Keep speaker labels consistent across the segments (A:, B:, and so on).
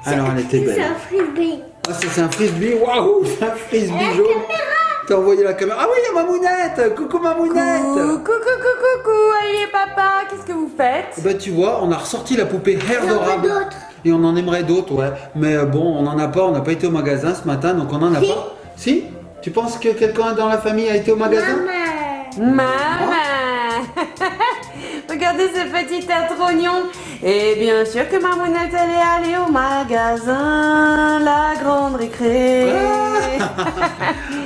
A: Alors elle était
B: C'est
A: belle.
B: un frisbee.
A: Ah ça c'est un frisbee, waouh, c'est un frisbee jaune. T'as envoyé la caméra. Ah oui, il y a Mamounette. Coucou Mamounette.
C: Coucou, allez papa, qu'est-ce que vous faites?
A: Bah tu vois, on a ressorti la poupée Air
B: Il y en a
A: Adorable.
B: d'autres.
A: Et on en aimerait d'autres, ouais. Mais bon, on n'en a pas, on n'a pas été au magasin ce matin, donc on n'en a
B: Si.
A: pas. Si? Tu penses que quelqu'un dans la famille a été au magasin?
B: Maman.
C: Maman. Regardez ce petit air trognon. Et bien sûr que Mamounette, elle est allée au magasin, la grande récré.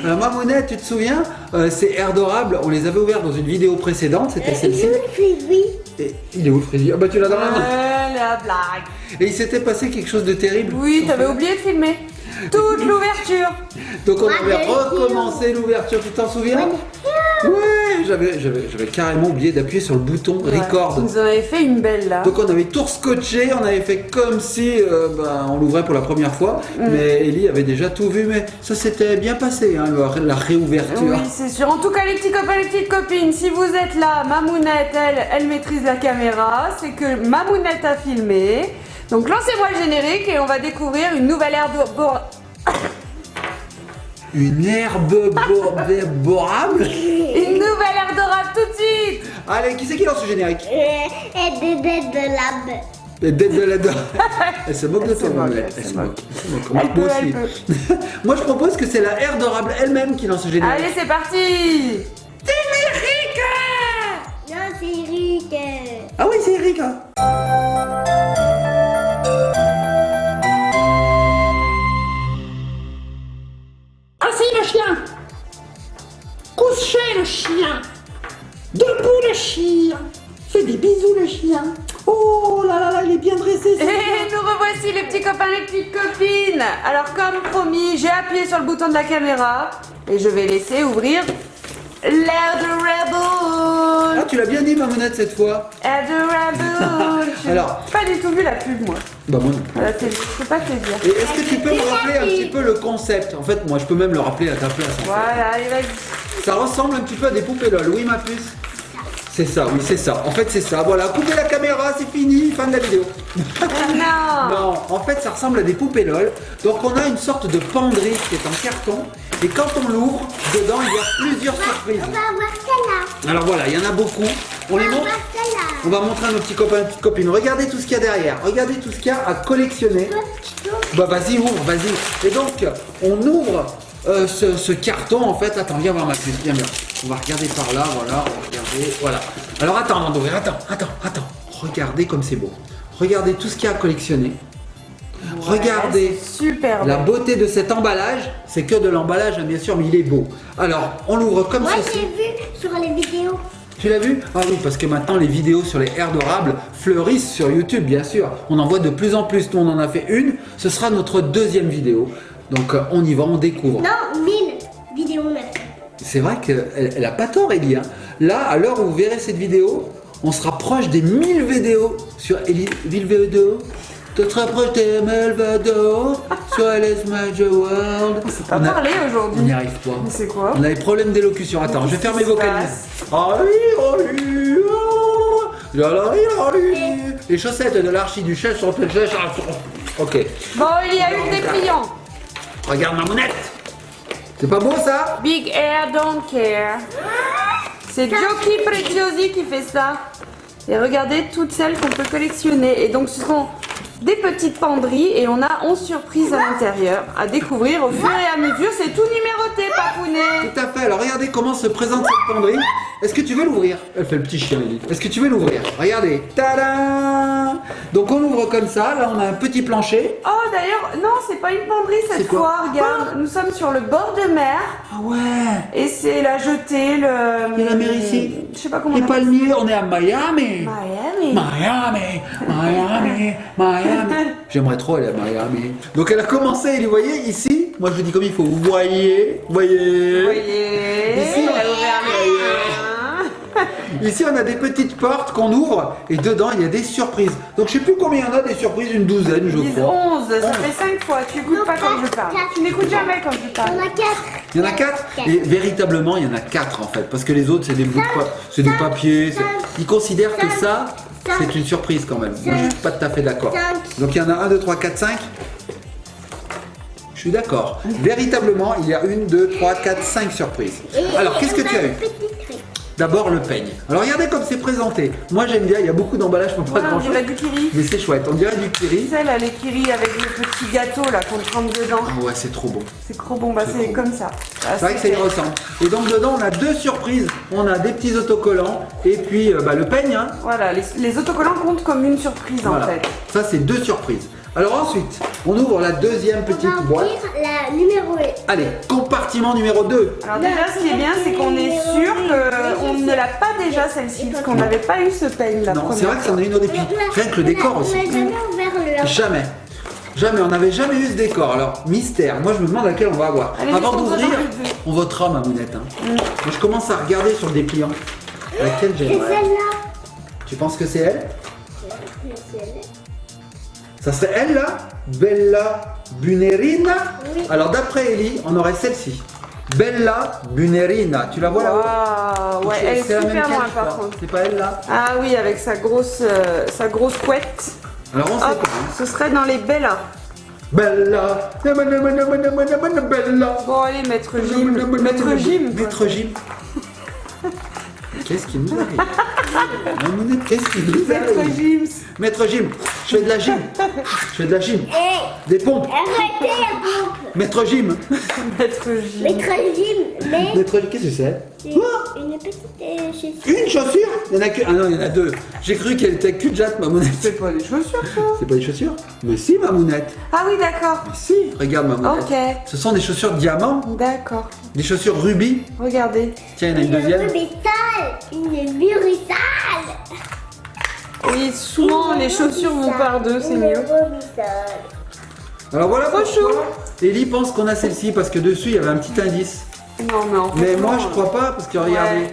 A: Mamounette, tu te souviens? Ces Air Adorable, on les avait ouverts dans une vidéo précédente, c'était
B: Il
A: celle-ci.
B: est où le frisbee?
A: Et il est où le frisbee? Ah bah tu l'as dans la main.
C: La blague.
A: Et il s'était passé quelque chose de terrible.
C: Oui, t'avais oublié de filmer toute l'ouverture.
A: Donc on
B: Ouais,
A: avait
B: mais
A: recommencé l'ouverture, tu t'en souviens? Ouais, j'avais carrément oublié d'appuyer sur le bouton record.
C: Vous en avez fait une belle là.
A: Donc on avait tout scotché, on avait fait comme si on l'ouvrait pour la première fois, mais Ellie avait déjà tout vu, mais ça s'était bien passé, hein, la réouverture.
C: Oui, c'est sûr. En tout cas, les petits copains, les petites copines, si vous êtes là, Mamounette, elle maîtrise la caméra. C'est que Mamounette a filmé. Donc lancez-moi le générique et on va découvrir une nouvelle ère de...
A: Une herbe borable.
C: Une nouvelle ère d'orable tout de suite.
A: Allez, qui c'est qui lance le générique?
B: Et des dettes de lab.
A: Les dettes de la dent. Elle se moque de toi,
C: se moque,
A: Mamounette.
C: elle
A: Elle
C: se
A: se
C: moque.
A: moque. Elle se moque.
C: Elle
A: Moi
C: peut,
A: aussi.
C: elle
A: Moi je propose que c'est la herbe adorable elle-même qui lance le générique.
C: Allez, c'est parti.
B: Non, c'est Eric.
A: Ah oui, c'est Eric. Hein.
D: Assis le chien. Couché le chien. Debout le chien. Fais des bisous le chien. Oh là là là, il est bien dressé. ce chien.
C: Et nous revoici les petits copains, les petites copines. Alors comme promis, j'ai appuyé sur le bouton de la caméra et je vais laisser ouvrir l'Adorable.
A: Ah, tu l'as bien dit, Mamounette, cette fois.
C: Adorable. Je
A: Alors.
C: n'ai pas du tout vu la pub moi.
A: Bah, moi.
C: Voilà, je peux pas te dire.
A: Et est-ce que tu peux me rappeler un petit peu le concept? En fait, moi, je peux même le rappeler à ta place. En fait.
C: Voilà, allez, vas-y.
A: Ça ressemble un petit peu à des poupées LOL, oui, ma puce? C'est ça, oui, c'est ça. En fait, c'est ça. Voilà, coupez la caméra, c'est fini, fin de la vidéo.
C: Non.
A: Non, en fait, ça ressemble à des poupées LOL. Donc, on a une sorte de penderie qui est en carton. Et quand on l'ouvre, dedans, il y a plusieurs surprises.
B: On va voir celle-là.
A: Alors voilà, il y en a beaucoup. On les
B: On va
A: montre.
B: voir celle-là.
A: On va montrer à nos petits copains et petites copines. Regardez tout ce qu'il y a derrière. Regardez tout ce qu'il y a à collectionner. Bah vas-y, ouvre, vas-y. Et donc, on ouvre ce carton en fait. Attends, viens voir ma puce, viens. On va regarder par là, voilà. On va regarder, voilà. Alors attends, avant d'ouvrir, attends. Regardez comme c'est beau. Regardez tout ce qu'il y a à collectionner. Regardez
C: Ouais, c'est super
A: la
C: beau.
A: beauté de cet emballage. C'est que de l'emballage, hein, bien sûr, mais il est beau. Alors, on l'ouvre comme
B: Moi,
A: ceci.
B: j'ai vu sur les vidéos.
A: Tu l'as vu? Ah oui, parce que maintenant les vidéos sur les Air Adorables fleurissent sur YouTube, bien sûr. On en voit de plus en plus. Nous, on en a fait une. Ce sera notre deuxième vidéo. Donc, on y va, on découvre.
B: Non, 1000 vidéos on a fait.
A: C'est vrai qu'elle a pas tort, Ellie. Hein. Là, à l'heure où vous verrez cette vidéo, on se rapproche des 1000 vidéos sur Ellie. 1000 vidéos. Tu te rapproches des 1000 vidéos sur LS Major World.
C: On sait pas parler
A: On
C: aujourd'hui.
A: n'y arrive pas.
C: Mais c'est quoi?
A: On a des problèmes d'élocution. Attends, je vais faire mes
C: Qu'est-ce qui se
A: vocalises. Les chaussettes de l'archiduchesse sont sèches. Ok.
C: Bon, il y a une dépliant.
A: Regarde ma monette. C'est pas beau ça?
C: Big Air Don't Care. C'est Giochi Preziosi qui fait ça. Et regardez toutes celles qu'on peut collectionner. Et donc ce sont des petites penderies et on a 11 surprises à l'intérieur à découvrir au fur et à mesure. C'est tout numéroté, papounet.
A: Tout à fait. Alors regardez comment se présente cette penderie. Est-ce que tu veux l'ouvrir? Elle fait le petit chien, Ellie. Est-ce que tu veux l'ouvrir? Regardez. Tada! Donc on ouvre comme ça. Là, on a un petit plancher.
C: Oh d'ailleurs, non, c'est pas une penderie
A: C'est
C: cette
A: quoi?
C: fois. Regarde, nous sommes sur le bord de mer
A: Ah ouais.
C: et c'est la jetée, le...
A: Il y a la mer ici.
C: Je sais pas comment
A: Les
C: on appelle
A: palmiers, on est à Miami.
C: ça. Miami.
A: Miami. J'aimerais trop aller à Miami. Donc elle a commencé, vous voyez, ici, moi je vous dis comme il faut, vous voyez.
C: Vous voyez,
A: Ici,
C: elle a ouvert les mains.
A: Ici on a des petites portes qu'on ouvre et dedans il y a des surprises. Donc je sais plus combien il y en a des surprises, une douzaine je
C: Ils disent
A: crois.
C: 11, ça fait 5 fois. Tu écoutes
B: Non,
C: pas quand je
B: quatre,
C: parle.
B: quatre.
C: Tu n'écoutes jamais quand je
B: On
C: parle.
B: a 4.
A: Il y en a 4
B: Quatre.
A: et véritablement il y en a 4 en fait parce que les autres c'est des bouts de c'est du papier. Ils considèrent que ça c'est une surprise quand même. Moi je suis pas tout à fait d'accord.
B: Cinq.
A: Donc il y en a 1, 2, 3, 4, 5. Je suis d'accord. Véritablement, il y a 1, 2, 3, 4, 5 surprises. Alors, qu'est-ce que tu as eu? D'abord le peigne. Alors regardez comme c'est présenté. Moi j'aime bien, il y a beaucoup d'emballages pour pas
C: Voilà, on
A: grand chose.
C: dirait du kiri.
A: Mais c'est chouette, on dirait du kiri.
C: Tu sais là, les kiri avec le petit gâteau là qu'on trempe dedans.
A: Ah ouais, c'est trop bon.
C: C'est trop bon, bah c'est
A: trop
C: comme ça. Ah,
A: C'est vrai que ça y ressemble. Et donc dedans on a 2 surprises. On a des petits autocollants et puis le peigne. Hein.
C: Voilà, les autocollants comptent comme une surprise
A: Voilà.
C: en fait.
A: Ça c'est 2 surprises. Alors ensuite, on ouvre la deuxième petite
B: On va
A: boîte.
B: ouvrir la numéro 1.
A: Allez, compartiment numéro 2.
C: Alors déjà, ce qui est bien, c'est qu'on est sûr qu'on ne l'a pas déjà celle-ci, parce qu'on n'avait pas eu ce peigne la
A: Non,
C: première
A: c'est vrai que ça en a une au début. Rien que le décor aussi.
B: On n'a jamais ouvert le.
A: Jamais. Jamais, on n'avait jamais eu ce décor. Alors, mystère. Moi, je me demande laquelle on va avoir.
C: Allez,
A: Avant
C: on va
A: d'ouvrir,
C: dans les deux.
A: on votera, ma mounette. Hein. Moi, je commence à regarder sur le dépliant. Laquelle
B: C'est
A: j'aimerais.
B: celle-là.
A: Tu penses que c'est elle?
B: C'est celle-là.
A: Ça serait elle, là? Bella Bunerina?
B: Oui.
A: Alors, d'après Ellie, on aurait celle-ci. Bella Bunerina. Tu la vois là-haut?
C: Waouh, ouais, elle est
A: C'est la même
C: super
A: qu'elle,
C: loin
A: je
C: par
A: crois.
C: contre.
A: C'est pas elle, là?
C: Ah oui, avec sa grosse couette.
A: Alors, on sait
C: Hop,
A: pas. Hein.
C: ce serait dans les Bella.
A: Bella. Bella.
C: Bon, allez, Maître Jim. Maître Jim. quoi.
A: Maître Jim. Qu'est-ce qui nous arrive? Mamounette, qu'est-ce qui nous
C: Maître
A: arrive?
C: Jim.
A: Maître Jim, je fais de la gym. Je fais de la gym.
B: Hé,
A: Des pompes.
B: arrêtez la pompe.
A: Maître Jim.
C: Maître Jim.
B: Maître Jim, mais
A: Maître Jim, qu'est-ce que c'est?
B: c'est
A: Quoi?
B: une petite chaussure.
A: Une chaussure? Il y en a que. Ah non, il y en a 2. J'ai cru qu'elle était cul de jatte, Mamounette.
C: C'est pas des chaussures, ça.
A: C'est pas des chaussures? Mais si, Mamounette.
C: Ah oui, d'accord.
A: Mais si, regarde, Mamounette.
C: Ok.
A: Ce sont des chaussures diamants,
C: D'accord.
A: des chaussures rubis.
C: Regardez.
A: Tiens, il y en a une deuxième.
B: Une virus sale.
C: Oui, souvent les chaussures vont par deux, c'est mieux.
A: Alors voilà
C: Trop
A: pourquoi
C: chou.
A: Ellie pense qu'on a celle-ci parce que dessus il y avait un petit indice.
C: Non, mais en fait,
A: Mais moi
C: non.
A: je crois pas parce que regardez,
C: Ouais.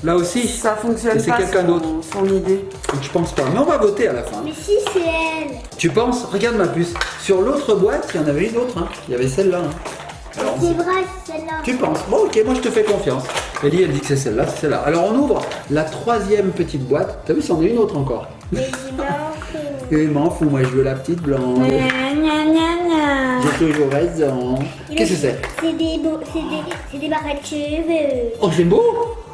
A: là aussi,
C: Ça fonctionne
A: Et c'est
C: pas
A: quelqu'un d'autre.
C: son idée.
A: donc je pense pas. Mais on va voter à la fin.
B: Mais si c'est elle.
A: Tu penses? Regarde ma puce. Sur l'autre boîte, il y en avait une autre. Hein. Il y avait celle-là. Hein. Alors,
B: C'est vrai, c'est celle-là.
A: tu penses? Bon ok, moi je te fais confiance. Ellie elle dit que c'est celle-là, c'est celle-là. Alors on ouvre la troisième petite boîte. T'as vu, c'en est une autre encore.
B: Mais il manque.
A: Et m'en fous, moi je veux la petite blanche.
C: Gna, gna, gna, gna.
A: J'ai toujours raison. Qu'est-ce que c'est?
B: C'est des barrettes cheveux.
A: Oh c'est beau!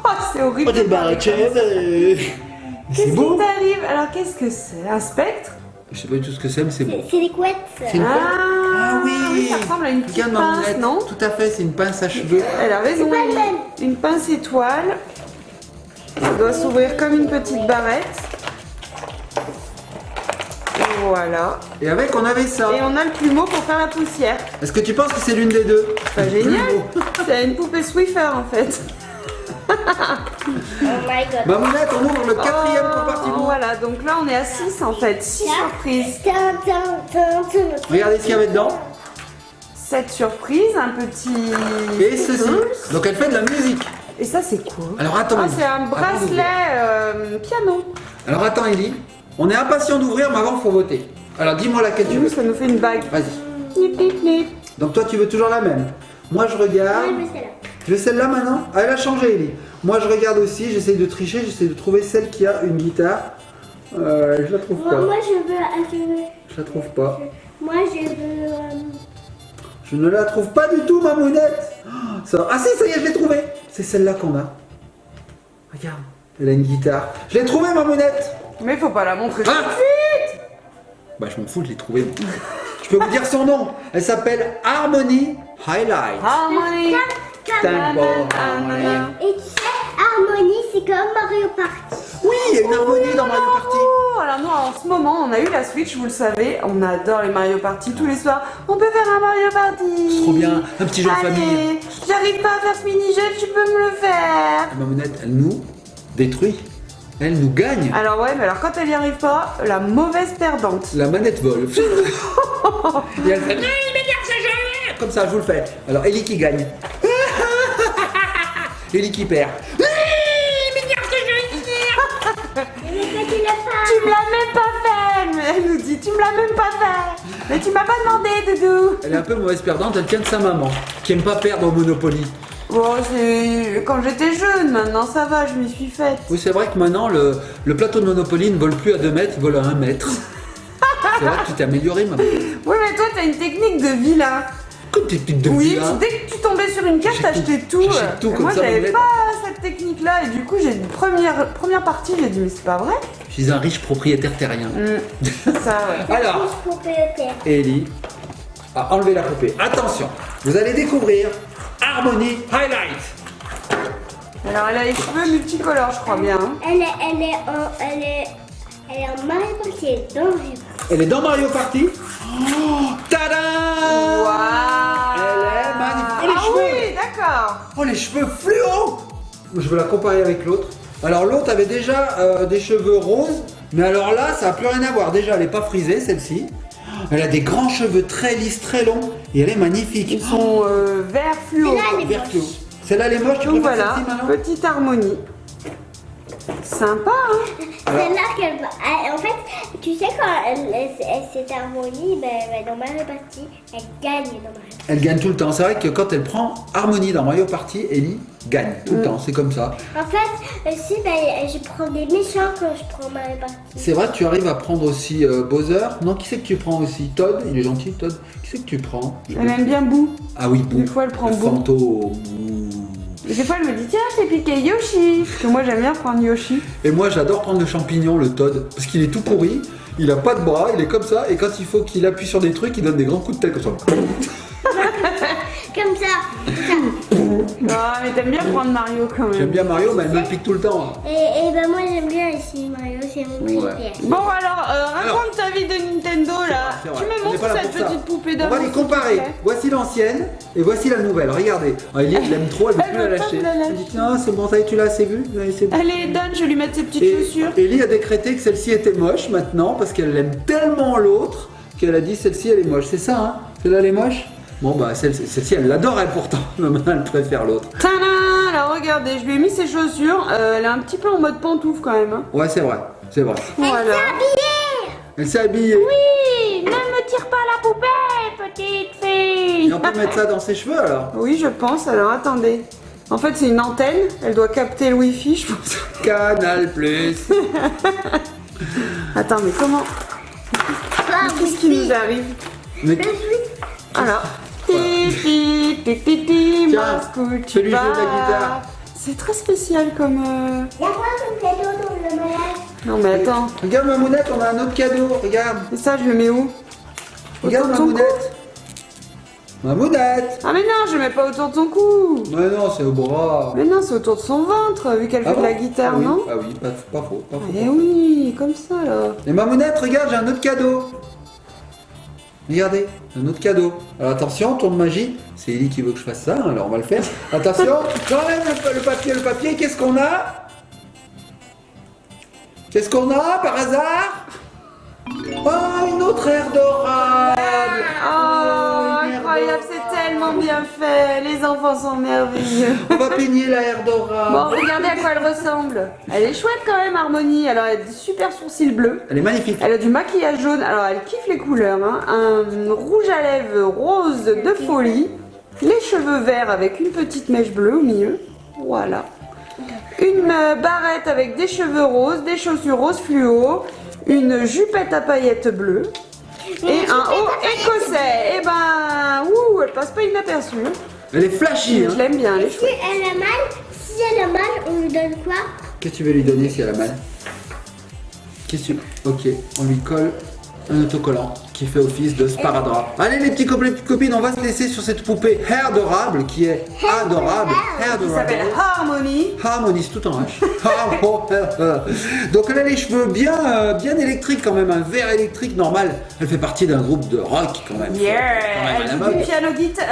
C: Oh, c'est horrible.
A: Oh des barrettes cheveux!
C: Qu'est-ce
A: C'est
C: qui
A: beau!
C: t'arrive? Alors, qu'est-ce que c'est? Un spectre?
A: Je sais pas du tout ce que c'est, mais c'est beau.
B: C'est des couettes.
A: C'est une pince. Ah oui!
C: Ça ressemble à une petite
A: Regarde ma
C: pince,
A: mounette.
C: non?
A: Tout à fait, c'est une pince à cheveux.
C: Elle a raison.
B: C'est pas le
C: Ellie.
B: même.
C: Une pince étoile. Ça doit s'ouvrir comme une petite barrette. Et voilà.
A: Et avec, on avait ça.
C: Et on a le plumeau pour faire la poussière.
A: Est-ce que tu penses que c'est l'une des deux?
C: Pas
A: Le
C: génial.
A: plumeau.
C: C'est une poupée Swiffer en fait.
B: Oh my god.
A: Mamounette, on ouvre le quatrième
C: Oh,
A: compartiment.
C: voilà, donc là on est à 6 en fait. 6 surprises.
A: Regardez ce qu'il y avait dedans.
C: 7 surprises, un petit.
A: Et ceci. Donc elle fait de la musique.
C: Et ça c'est quoi?
A: Alors attends.
C: Ah,
A: Ellie.
C: c'est un
A: Avant
C: bracelet
A: d'ouvrir.
C: piano.
A: Alors attends, Ellie. On est impatient d'ouvrir, mais avant, il faut voter. Alors dis-moi laquelle tu
C: Du coup,
A: veux.
C: ça nous fait une bague.
A: Vas-y.
C: Nip, nip, nip.
A: Donc toi, tu veux toujours la même. Moi, je regarde. Tu veux celle-là maintenant? Ah, elle a changé, Ellie. Moi, je regarde aussi. J'essaye de tricher. J'essaie de trouver celle qui a une guitare. Je la trouve pas.
B: Moi je veux.
A: Je la trouve pas.
B: Moi je veux.
A: Je ne la trouve pas du tout, Mamounette. Ah si, ça y est, je l'ai trouvée. C'est celle-là qu'on a. Regarde. Elle a une guitare. Je l'ai trouvée, Mamounette.
C: Mais faut pas la montrer tout
A: Ah
C: de suite.
A: Bah, je m'en fous, je l'ai trouvée. Je peux vous dire son nom. Elle s'appelle Harmony Highlight.
C: Harmony.
A: Tango.
B: Et tu sais, Harmonie c'est comme Mario Party.
A: Oui, il y a une harmonie dans Mario Party.
C: Oh, alors nous en ce moment on a eu la Switch, vous le savez, on adore les Mario Party tous les soirs. On peut faire un Mario Party.
A: Trop bien, un petit jeu de
C: Allez,
A: famille.
C: j'arrive pas à faire ce mini-jet, tu peux me le faire.
A: Mamounette, elle nous détruit. Elle nous gagne.
C: Alors ouais, mais alors quand elle y arrive pas, la mauvaise perdante.
A: La manette vole. Et elle fait non, il m'énerve ce jeu. Comme ça, je vous le fais. Alors, Ellie qui gagne. Ellie qui perd.
C: Tu me l'as même pas fait. Elle nous dit, tu me l'as même pas fait. Mais tu m'as pas demandé, Doudou.
A: Elle est un peu mauvaise perdante, elle tient de sa maman, qui aime pas perdre au Monopoly.
C: Bon, c'est quand j'étais jeune, maintenant ça va, je m'y suis faite.
A: Oui, c'est vrai que maintenant, le plateau de Monopoly ne vole plus à 2 mètres, il vole à 1 mètre. C'est vrai que tu t'es amélioré, maman.
C: Oui, mais toi, t'as une technique de vilain.
A: comme tes petites
C: Oui,
A: devis, hein.
C: dès que tu tombais sur une carte,
A: J'achète
C: t'achetais
A: tout.
C: tout.
A: J'achète tout
C: Et
A: comme
C: moi,
A: ça,
C: j'avais
A: Manuel.
C: pas cette technique-là. Et du coup, j'ai une première partie, j'ai dit, mais c'est pas vrai.
A: Je suis un riche propriétaire terrien.
C: Ça, ouais.
A: Alors,
B: Plus propriétaire.
A: Ellie a enlevé la poupée. Attention, vous allez découvrir Harmony Highlight.
C: Alors, elle a les cheveux multicolores, je crois bien. hein.
B: Elle est en Mario Party, elle est dans Mario Party.
A: Elle est dans Mario Party. Oh, tada!
C: Waouh!
A: Elle est magnifique. Oh, les
C: Ah
A: cheveux.
C: oui, d'accord.
A: Oh, les cheveux fluo! Je vais la comparer avec l'autre. Alors, l'autre avait déjà des cheveux roses, mais alors là, ça n'a plus rien à voir. Déjà, elle n'est pas frisée, celle-ci. Elle a des grands cheveux très lisses, très longs, et elle est magnifique.
C: Ils sont vert fluo.
B: Celle-là, elle est
A: Vert
B: moche.
A: fluo. Celle-là, elle est moche, tu
C: Donc
A: préfères
C: voilà,
A: celle-ci maintenant?
C: petite harmonie. Sympa, hein?
B: C'est là qu'elle va. En fait, tu sais, quand cette harmonie, ben, dans Mario Party, elle gagne dans Mario Party.
A: Elle gagne tout le temps. C'est vrai que quand elle prend Harmony dans Mario Party, Ellie gagne tout le temps. C'est comme ça.
B: En fait, aussi, ben, je prends des méchants quand je prends Mario Party.
A: C'est vrai, tu arrives à prendre aussi Bowser. Non, qui c'est que tu prends aussi? Todd, il est gentil, Todd. Qui c'est que tu prends?
C: Elle aime bien Boo.
A: Ah oui, Boo.
C: Des fois, elle prend
A: Le
C: Boo.
A: fantôme.
C: Et des fois, elle me dit, tiens, je t'ai piqué Yoshi. Parce que moi, j'aime bien prendre Yoshi.
A: Et moi, j'adore prendre le champignon, le Todd, parce qu'il est tout pourri. Il a pas de bras, il est comme ça. Et quand il faut qu'il appuie sur des trucs, il donne des grands coups de tête comme ça.
B: Comme ça.
C: Ah, mais t'aimes bien prendre Mario quand même.
A: J'aime bien Mario, mais elle me le pique tout le temps.
B: Et ben, moi, j'aime bien ici Mario, c'est mon préféré.
C: Bon, alors, raconte ta vie de Nintendo là.
A: C'est vrai,
C: Tu me
A: on n'est pas
C: montres
A: là
C: cette
A: pour ça.
C: petite poupée
A: On
C: d'homme.
A: va les comparer. Voici l'ancienne et voici la nouvelle. Regardez. Ah, Ellie, elle aime trop, elle ne peut
C: Elle
A: plus la
C: veut pas
A: lâcher.
C: me la lâcher.
A: Elle dit tiens, c'est bon, ça y est, tu l'as assez vu? Ouais, c'est bon.
C: Allez, donne, je vais lui mettre ses petites
A: Et
C: chaussures.
A: Ellie a décrété que celle-ci était moche maintenant parce qu'elle aime tellement l'autre qu'elle a dit celle-ci elle est moche. C'est ça, hein? Celle-là elle est moche? Bon bah celle-ci elle l'adore elle pourtant, mais maintenant elle préfère l'autre.
C: Tadam! Alors regardez, je lui ai mis ses chaussures. Elle est un petit peu en mode pantoufle quand même. hein.
A: Ouais c'est vrai, c'est vrai.
C: Voilà.
A: Elle s'est habillée.
C: Oui, ne me tire pas la poupée, petite fille.
A: Et on peut mettre ça dans ses cheveux alors.
C: Oui, je pense. Alors attendez. En fait, c'est une antenne. Elle doit capter le wifi, je pense.
A: Canal Plus.
C: Attends, mais comment? Qu'est-ce qui nous arrive?
A: Mais
C: Alors. Ti, ti, ti, ti,
A: Tiens,
C: Moscou, tu
A: fais-lui jouer de la
C: vas.
A: guitare.
C: C'est très spécial comme.
B: Il y a quoi comme cadeau dans le mariage?
C: Non mais attends.
A: regarde Mamounette, on a un autre cadeau. Regarde.
C: Et ça, je le mets où?
A: Regarde
C: Autour de ton
A: Mamounette. Mamounette.
C: Ah mais non, je le mets pas autour de son cou.
A: Mais non, c'est au bras.
C: Mais non, c'est autour de son ventre, vu qu'elle fait
A: bon
C: de la guitare,
A: Ah oui,
C: non?
A: ah oui, pas faux, pas faux.
C: Eh oui, comme ça là.
A: Et Mamounette, regarde, j'ai un autre cadeau. Regardez, un autre cadeau. Alors attention, tour de magie. C'est Ellie qui veut que je fasse ça, alors on va le faire. Attention, j'enlève le papier. Qu'est-ce qu'on a? Qu'est-ce qu'on a par hasard? Oh, une autre aire dorable.
C: Oh,
A: une aire
C: incroyable, c'est tellement bien fait. Les enfants sont merveilleux.
A: On va peigner la aire dorable.
C: Bon, regardez à quoi elle ressemble. Elle est chouette quand même, Harmonie. Alors, elle a des super sourcils bleus.
A: Elle est magnifique.
C: Elle a du maquillage jaune. Alors, elle kiffe les couleurs. hein. Un rouge à lèvres rose de folie. Les cheveux verts avec une petite mèche bleue au milieu. Voilà. Une barrette avec des cheveux roses, des chaussures roses fluo, une jupette à paillettes bleues et un haut écossais. Et ben, ouh, elle passe pas inaperçue. hein.
A: Elle est flashy.
C: Je
A: Hein.
C: l'aime bien, elle est
B: Si
C: chouette.
B: elle a mal, si elle a mal, on lui donne quoi?
A: Qu'est-ce que tu veux lui donner si elle a mal? Qu'est-ce que tu... Ok, on lui colle un autocollant qui fait office de sparadrap. Allez les petits copains, les petites copines, on va se laisser sur cette poupée adorable qui est adorable.
C: Elle s'appelle Harmonie.
A: Harmony, c'est tout en H. Donc elle a les cheveux bien électriques quand même, un vert électrique normal. Elle fait partie d'un groupe de rock quand même.
C: Yeah,
A: Quand même à
C: elle
A: la
C: joue
A: mode.
C: du piano-guitare,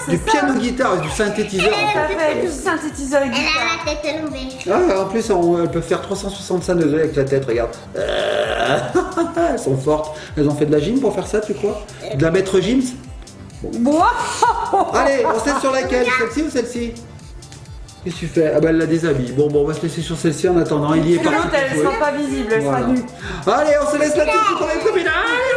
C: c'est
A: Du
C: ça?
A: piano-guitare et du synthétiseur.
C: Ça fait du synthétiseur et
B: Elle
C: guitare.
B: a la tête à l'envers.
A: Ah, en plus, elle peut faire 365 degrés avec la tête, regarde. Elles sont fortes. Elles ont fait de la gym pour faire ça, tu crois? De la maître gym?
C: Wow.
A: Allez, on se laisse sur laquelle? Celle-ci ou celle-ci? Qu'est-ce que tu fais? Ah bah elle la déshabille. Bon, on va se laisser sur celle-ci en attendant. Il y est
C: L'autre,
A: parti.
C: elle sera pas visible, elle sera
A: Voilà.
C: nue.
A: Allez, on se laisse là-dessus pour les copines. Allez,